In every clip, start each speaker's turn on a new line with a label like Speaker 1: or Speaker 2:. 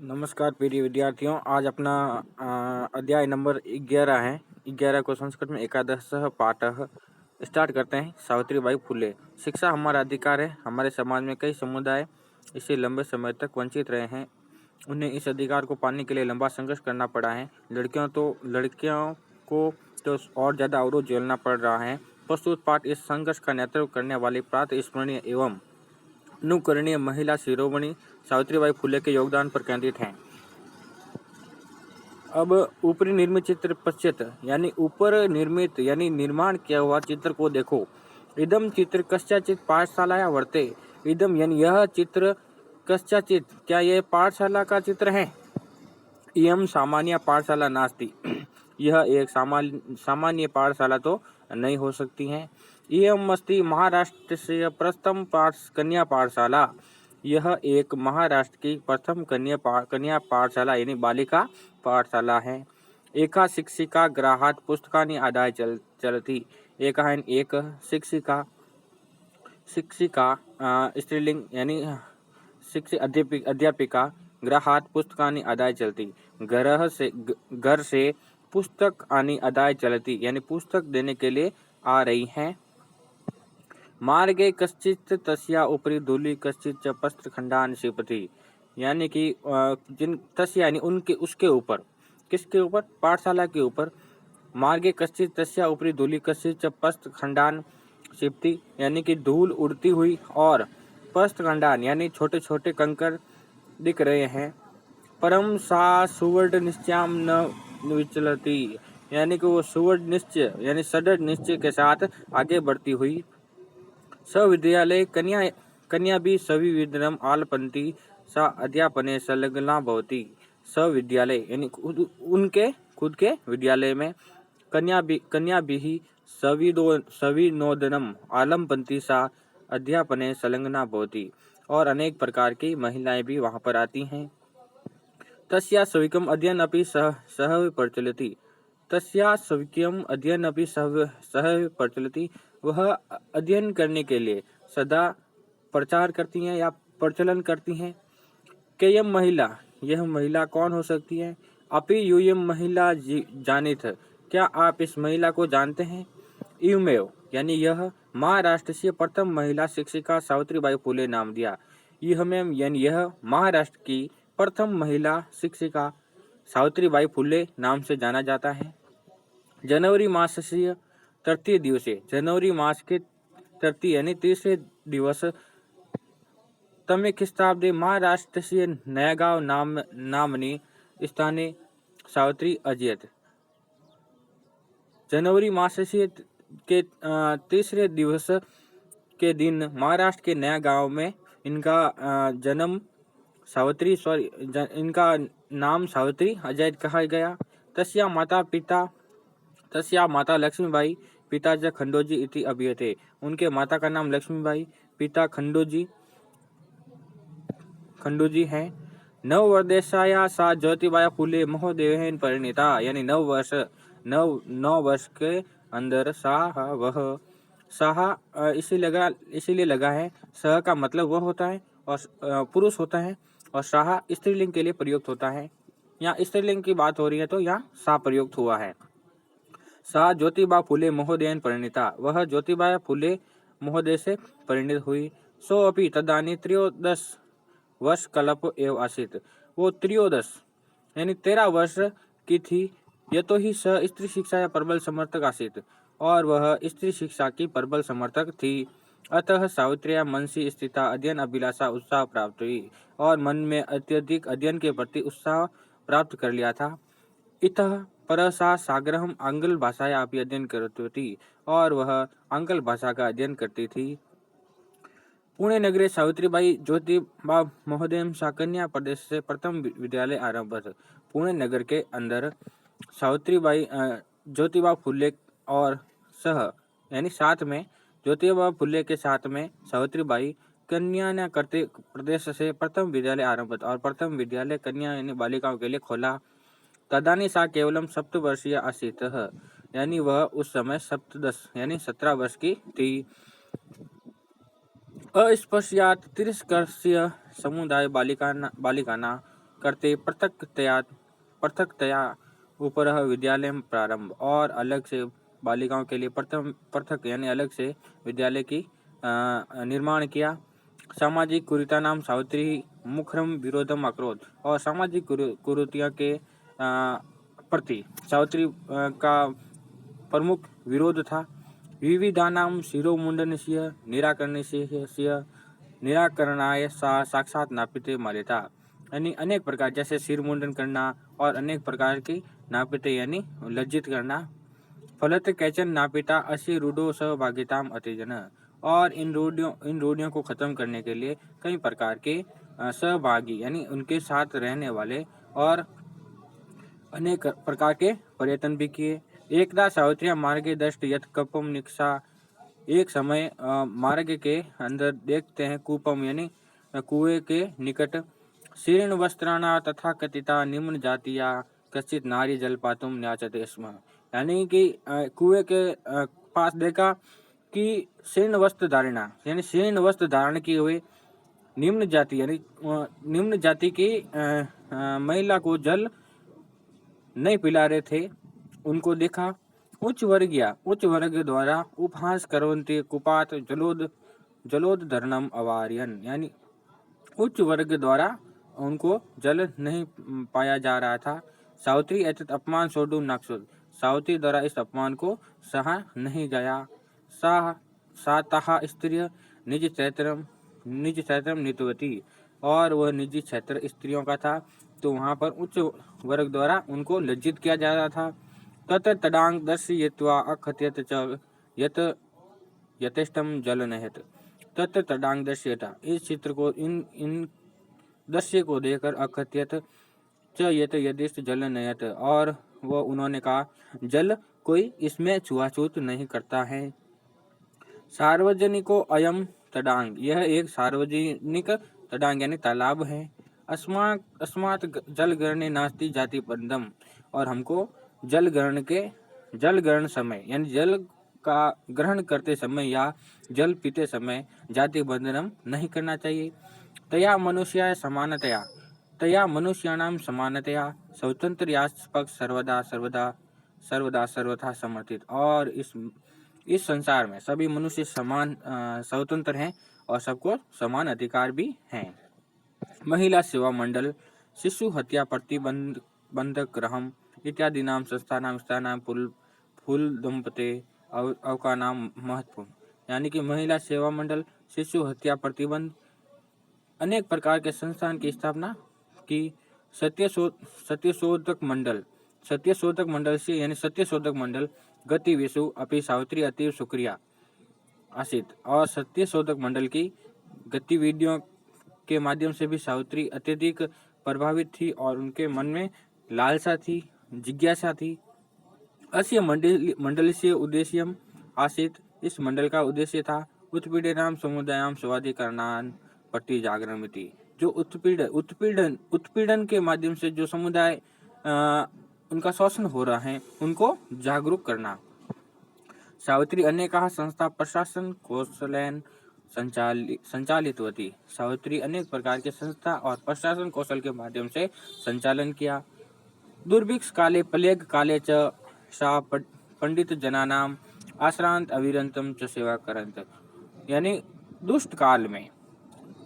Speaker 1: नमस्कार प्रिय विद्यार्थियों। आज अपना अध्याय नंबर 11 है। 11 को संस्कृत में एकादशः पाठः स्टार्ट करते हैं। सावित्रीबाई फुले। शिक्षा हमारा अधिकार है। हमारे समाज में कई समुदाय इससे लंबे समय तक वंचित रहे हैं। उन्हें इस अधिकार को पाने के लिए लंबा संघर्ष करना पड़ा है। लड़कियों को तो और ज़्यादा अवरोध झेलना पड़ रहा है। प्रस्तुत पाठ इस संघर्ष का नेतृत्व करने वाली प्रातः स्मरणीय एवं अनुकरणीय महिला शिरोमणि सावित्रीबाई फुले के योगदान पर केंद्रित है। अब ऊपरी निर्मित चित्र पश्चित यानी ऊपर निर्मित यानी निर्माण किया हुआ चित्र को देखो। इदम चित्र कस्याचित पाठशाला वर्ते। इदम यानी यह चित्र कस्याचित, क्या यह पाठशाला का चित्र है। इयम सामान्य पाठशाला नास्ति। यह एक सामान्य पाठशाला तो नहीं हो सकती है। इयम अस्ति महाराष्ट्र से प्रथम कन्या पाठशाला। यह एक महाराष्ट्र की प्रथम कन्या पाठशाला यानी बालिका पाठशाला है। एका शिक्षिका गृहात पुस्तकानि आदाय चलती। एक शिक्षिका स्त्रीलिंग यानी अध्यापिका गृहात पुस्तकानि आदाय चलती। घर से पुस्तक आनी आदाय चलती यानी पुस्तक देने के लिए आ रही हैं। मार्गे कश्चित तस्या ऊपरी धूलि कश्चित च पस्त्रखंडान शिपति। यानी कि जिन तस्या यानी उनके उसके ऊपर, किसके ऊपर, पाठशाला के ऊपर। मार्गे कश्चित तस्या ऊपरी धूलि कश्चित च पस्त्रखंडान शिपति यानी कि धूल उड़ती हुई और पस्त्रखंडान यानी छोटे छोटे कंकर दिख रहे हैं। परम सा सुवर्ण निश्चयाम न विचलती यानी कि वो सुवर्ण निश्चय यानी सदृढ़ निश्चय के साथ आगे बढ़ती हुई। सविद्यालय कन्या भी सविविधनम आलपंती सा अध्यापने संलग्ना भवती। सविद्यालय यानी खुद के विद्यालय में कन्या भी ही सविनोदनम आलमपंती सा अध्यापने संलग्ना भवती और अनेक प्रकार की महिलाएं भी वहां पर आती हैं। तस्या सविकम अध्ययन अपि सह प्रचलति। तस्या सविकम अध्ययन अपि सह प्रचलति। वह अध्ययन करने के लिए सदा प्रचार करती हैं या प्रचलन करती हैं। केयम महिला, यह महिला कौन हो सकती है। अपि यूयम महिला जानित, क्या आप इस महिला को जानते हैं। इमेव यानी यह महाराष्ट्र से प्रथम महिला शिक्षिका सावित्रीबाई फुले नाम दिया। इहमें यानी यह महाराष्ट्र की प्रथम महिला शिक्षिका सावित्रीबाई फुले नाम से जाना जाता है। जनवरी मासस्य तृतीय दिवसे, जनवरी मास के तृतीय यानी तीसरे दिवस तमे ख्रीष्टाब्दे महाराष्ट्रस्य नयागांव नामनी स्थाने सावित्री अजयत। जनवरी मासस्य के तीसरे दिवस के दिन महाराष्ट्र के नया गांव में इनका जन्म इनका नाम सावित्री अजय कहा गया। तस्या माता लक्ष्मीबाई पिता च खंडोजी इति अभियते। उनके माता का नाम लक्ष्मीबाई, पिता खंडोजी हैं। 9 वर्षाया सा ज्योतिबा फुले महोदयेन परिणीता यानी 9 वर्ष के अंदर इसीलिए लगा है। सह का मतलब वह होता है और पुरुष होता है और शाह स्त्रीलिंग के लिए प्रयुक्त होता है। यहाँ स्त्रीलिंग की बात हो रही है तो यहाँ सा प्रयुक्त हुआ है। सा ज्योतिबा फुले महोदयन परिणीता, वह ज्योतिबा फुले महोदय से परिणित हुई। सो अपि तदानी 13 वर्ष कल्प एव आसित, वो 13 यानी 13 वर्ष की थी। यह तो ही स स्त्री शिक्षा या प्रबल समर्थक आसित, और वह स्त्री शिक्षा की प्रबल समर्थक थी। अतः सावित्रिया मनसी स्थिता अध्ययन अभिलाषा उत्साह प्राप्त हुई और मन में अत्यधिक अध्ययन के प्रति उत्साह प्राप्त कर लिया था। इतः परसा साग्रहम आंग्ल भाषाया अपि अध्ययन करती थी और वह आंग्ल भाषा का अध्ययन करती थी। पुणे नगरे सावित्रीबाई ज्योतिबा महोदय सा कन्या प्रदेश से प्रथम विद्यालय आरंभ। पुणे नगर के अंदर सावित्रीबाई ज्योतिबा फुले और यानी साथ में ज्योतिबा फुले के साथ में सावित्रीबाई कन्या करते प्रदेश से प्रथम विद्यालय आरंभ और प्रथम विद्यालय कन्या यानी बालिकाओं के लिए खोला। तदानी सा केवलम 7 वर्षीय आसीत यानी वह उस समय 17 वर्ष की थी। अस्पृश्यात तिरस्कर्ष्य समुदाय बालिकाना करते पृथकतया उपरः विद्यालय प्रारंभ, और अलग से बालिकाओं के लिए पृथक यानी अलग से विद्यालय की निर्माण किया। सामाजिक कुरीतानाम सावित्री मुखरम विरोधम अकरोध, और सामाजिक कुरीतियों के प्रति सावित्री का प्रमुख विरोध था। विविधानाम शिरोमुंडनस्य निराकरणाय साक्षात नापिते मालिता, यानी अनेक प्रकार जैसे सिर मुंडन करना और अनेक प्रकार की नापिते यानी लज्जित करना। फलत कैचन नापिता अस्य रूढ़ो सहभागिताम अतिजन, और इन रूढ़ियों को खत्म करने के लिए कई प्रकार के सहभागी यानी उनके साथ रहने वाले और अनेक प्रकार के पर्यटन भी किए। एकदा सावित्रिया मार्गे दष्ट यथ कपम निक्षा, एक समय मार्ग के अंदर देखते हैं कूपम यानी कुएं के निकट शीर्ण वस्त्राणा तथा कथिता निम्न जातिया कश्चित नारी जलपातुम न्याचते स्म, यानी कि कुएं के पास देखा कि शीर्ण वस्त्र धारणा यानी शीर्ण वस्त्र धारण किए हुए निम्न जाति यानी निम्न जाति की महिला को जल नहीं पिला रहे थे, उनको देखा। उच्च वर्ग द्वारा उपहास करवंती कुपात जलोद धर्णम अवार्यन, यानी उच्च वर्ग द्वारा उनको जल नहीं पाया जा रहा था। सावित्री एतत् अपमान सोडुम नाक्षुद, सावित्री द्वारा इस अपमान को सहा नहीं गया। साताहा स्त्रिय निज क्षेत्रम नीतवती, और वह निजी क्षेत्र स्त्रियों का था, तो वहाँ पर उच्च वर्ग द्वारा उनको लज्जित किया जा रहा था। तत्र तडांग दर्शयित्वा अकथयत च यत यथेष्टम जल नयत, तत्र तडांग दर्शयता, इस चित्र को इन दृश्य को देखकर अकथयत च यत यदिष्ट जल नयत, और वह उन्होंने कहा जल कोई इसमें छुआछूत नहीं करता है। सार्वजनिको अयम तडांग, यह एक सार्वजनिक तडांग यानी तालाब है। अस्मात् जल ग्रहणे नास्ति जाति बंधम, और हमको जल ग्रहण समय यानी जल का ग्रहण करते समय या जल पीते समय जाति बंधनम नहीं करना चाहिए। तया मनुष्याणाम समानतया स्वतंत्र यास्पक सर्वथा समर्थित, और इस संसार में सभी मनुष्य समान स्वतंत्र हैं और सबको समान अधिकार भी हैं। महिला सेवा मंडल, शिशु हत्या प्रतिबंधक ग्रहम इत्यादि नाम संस्थानाम स्थानाम फूल दंपते अवकानाम महत्वपूर्ण, यानी कि महिला सेवा मंडल, शिशु हत्या प्रतिबंध, अनेक प्रकार के संस्थान की स्थापना की। सत्यशोधक मंडल से यानी सत्यशोधक मंडल गतिविषु अपि सावित्री अतीव सुक्रिया आसित, और सत्यशोधक मंडल की गतिविधियों के माध्यम से भी सावित्री अत्यधिक प्रभावित थी और उनके मन में लालसा थी, जिज्ञासा थी। अस्य मंडलस्य उद्देश्यम आसित, इस मंडल का उद्देश्य था उत्पीड़नाम समुदायाम स्वाधिकरणान पट्टी जागरणमिति, जो उत्पीड़न के माध्यम से जो समुदाय उनका शोषण हो रहा है उनको जागरूक करना। सावित्री अनेका संस्था प्रशासन कौशलेन संचालितवती, सावित्री अनेक प्रकार के संस्था और प्रशासन कौशल के माध्यम से संचालन किया। दुर्भिक्ष काले प्लेग काले च सा पंडित जनानाम आश्रांत अविरंतम च सेवा करंत, यानी दुष्ट काल में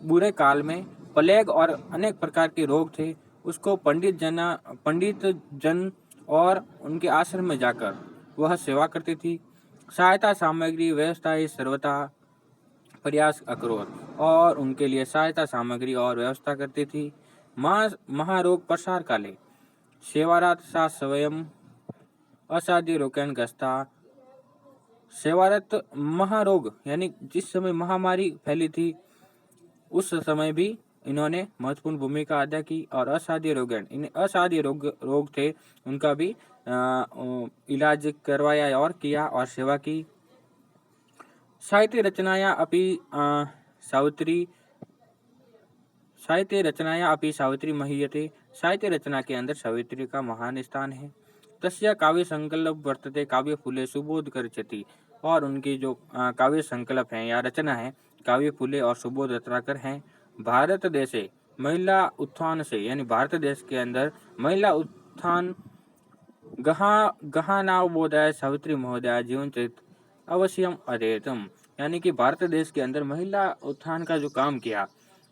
Speaker 1: बुरे काल में प्लेग और अनेक प्रकार के रोग थे, उसको पंडित जन और उनके आश्रम में जाकर वह सेवा करती थी। सहायता सामग्री व्यवस्था सर्वथा प्रयास अकरोत, और उनके लिए सहायता सामग्री और व्यवस्था करती थी। महारोग प्रसार काले सेवारत सा स्वयं असाध्य रोकन गस्ता, सेवारत महारोग यानी जिस समय महामारी फैली थी उस समय भी इन्होंने महत्वपूर्ण भूमिका अदा की, और असाध्य रोग थे उनका भी इलाज करवाया और किया और सेवा की। साहित्य रचनाया अपि सावित्री महीयते, साहित्य रचना के अंदर सावित्री का महान स्थान है। तस्य काव्य संकल्प वर्तते काव्य फूले सुबोध करचति, और उनकी जो काव्य संकल्प है या रचना है काव्य फूले और सुबोध रत्नाकर हैं। भारत देशे महिला उत्थान से यानी भारत देश के अंदर महिला उत्थान गहनावबोधाय सावित्री महोदया जीवन चरित्र अवश्यम अध्येतम, यानी कि भारत देश के अंदर महिला उत्थान का जो काम किया,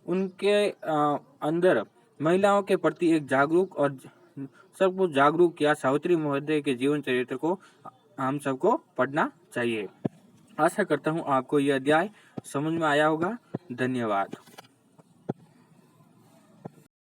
Speaker 1: उनके अंदर महिलाओं के प्रति एक जागरूक और सबको जागरूक किया सावित्री महोदय के जीवन चरित्र को हम सबको पढ़ना चाहिए। आशा करता हूँ आपको यह अध्याय समझ में आया होगा। धन्यवाद।